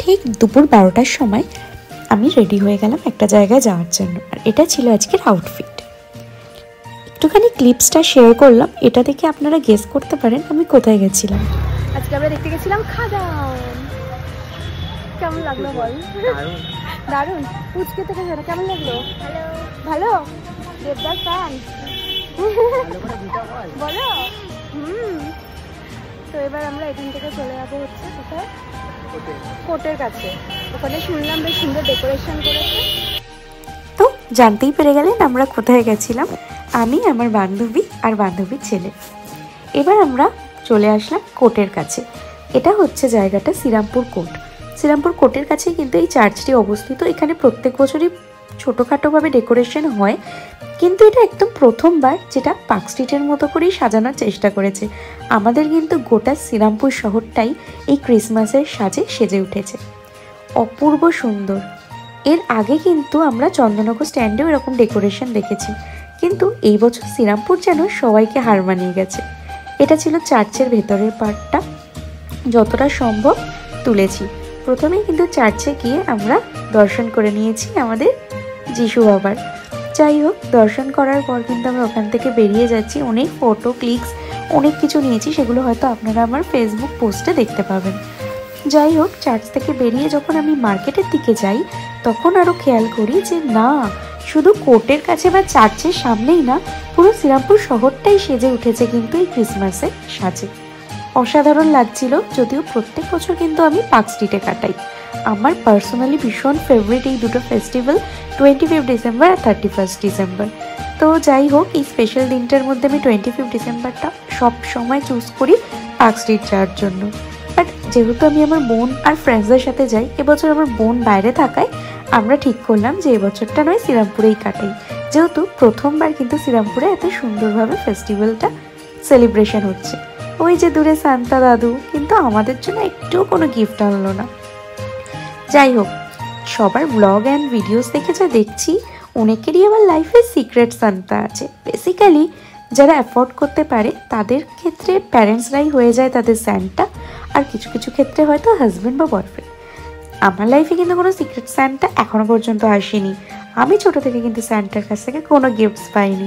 ঠিক দুপুর 12টার সময় আমি রেডি হয়ে গেলাম একটা জায়গায় যাওয়ার জন্য। আর এটা ছিল আজকের আউটফিট। একটুখানি ক্লিপসটা শেয়ার করলাম, এটা দেখে আপনারা গেস করতে পারেন আমি কোথায় গেছিলাম। আজকে আমরা দেখতে গেছিলাম খাদান। কেমন লাগলো বল? দারুণ। পুচকে থেকে যেন কেমন লাগলো? ভালো। দেবদাস ফ্যান বলো। তো এবার আমরা এখান থেকে চলে যাবো হচ্ছে কোথায়, কোর্টের কাছে। ওখানে শুনলাম বেশ সুন্দর ডেকোরেশন করেছে। তো জানতেই পেরে গেলেন আমরা কোথায় গেছিলাম। আমি, আমার বান্ধবী আর বান্ধবীর ছেলে। এবার আমরা চলে আসলাম কোর্টের কাছে। এটা হচ্ছে জায়গাটা শ্রীরামপুর কোর্ট। শ্রীরামপুর কোর্টের কাছে কিন্তু এই চার্চটি অবস্থিত। এখানে প্রত্যেক বছরই ছোটোখাটোভাবে ডেকোরেশন হয়, কিন্তু এটা একদম প্রথমবার যেটা পার্ক স্ট্রিটের মতো করেই সাজানোর চেষ্টা করেছে। আমাদের কিন্তু গোটা শ্রীরামপুর শহরটাই এই ক্রিসমাসের সাজে সেজে উঠেছে, অপূর্ব সুন্দর। এর আগে কিন্তু আমরা চন্দননগর স্ট্যান্ডেও এরকম ডেকোরেশন দেখেছি, কিন্তু এই বছর শ্রীরামপুর যেন সবাইকে হার মানিয়ে গেছে। এটা ছিল চার্চের ভেতরের পার্টটা, যতটা সম্ভব তুলেছি। প্রথমেই কিন্তু চার্চে গিয়ে আমরা দর্শন করে নিয়েছি আমাদের যিশু বাবার। যাই হোক, দর্শন করার পর কিন্তু আমরা ওখান থেকে বেরিয়ে যাচ্ছি। অনেক ফটো ক্লিকস অনেক কিছু নিয়েছি, সেগুলো হয়তো আপনারা আমার ফেসবুক পোস্টে দেখতে পাবেন। যাই হোক, চার্চ থেকে বেরিয়ে যখন আমি মার্কেটের দিকে যাই, তখন আরও খেয়াল করি যে না, শুধু কোর্টের কাছে বা চার্চের সামনেই না, পুরো শ্রীরামপুর শহরটাই সেজে উঠেছে কিন্তু এই ক্রিসমাসের সাজে। অসাধারণ লাগছিল। যদিও প্রত্যেক বছর কিন্তু আমি পার্ক স্ট্রিটে কাটাই। আমার পার্সোনালি ভীষণ ফেভারিট এই দুটো ফেস্টিভ্যাল, 25 ডিসেম্বর আর 31 ডিসেম্বর। তো যাই হোক, এই স্পেশাল দিনটার মধ্যে আমি 25 ডিসেম্বরটা সব সময় চুজ করি পার্ক স্ট্রিট যাওয়ার জন্য। বাট যেহেতু আমি আমার বোন আর ফ্রেন্ডসদের সাথে যাই, এবছর আমার বোন বাইরে থাকায় আমরা ঠিক করলাম যে এবছরটা নয় শ্রীরামপুরেই কাটাই, যেহেতু প্রথমবার কিন্তু শ্রীরামপুরে এত সুন্দরভাবে ফেস্টিভ্যালটা সেলিব্রেশন হচ্ছে। ওই যে দূরে সান্তা দাদু কিন্তু আমাদের জন্য একটুও কোনো গিফট আনলো না। যাই হোক, সবার ব্লগ অ্যান্ড ভিডিওস দেখে যা দেখছি, অনেকেরই আবার লাইফে সিক্রেট সান্তা আছে। বেসিক্যালি যারা অ্যাফোর্ড করতে পারে তাদের ক্ষেত্রে প্যারেন্টসরাই হয়ে যায় তাদের স্যান্টা, আর কিছু কিছু ক্ষেত্রে হয়তো হাজব্যান্ড বা বয়ফ্রেন্ড। আমার লাইফে কিন্তু কোনো সিক্রেট স্যান্টা এখনো পর্যন্ত আসেনি। আমি ছোট থেকে কিন্তু স্যান্টার কাছ থেকে কোনো গিফটস পাইনি।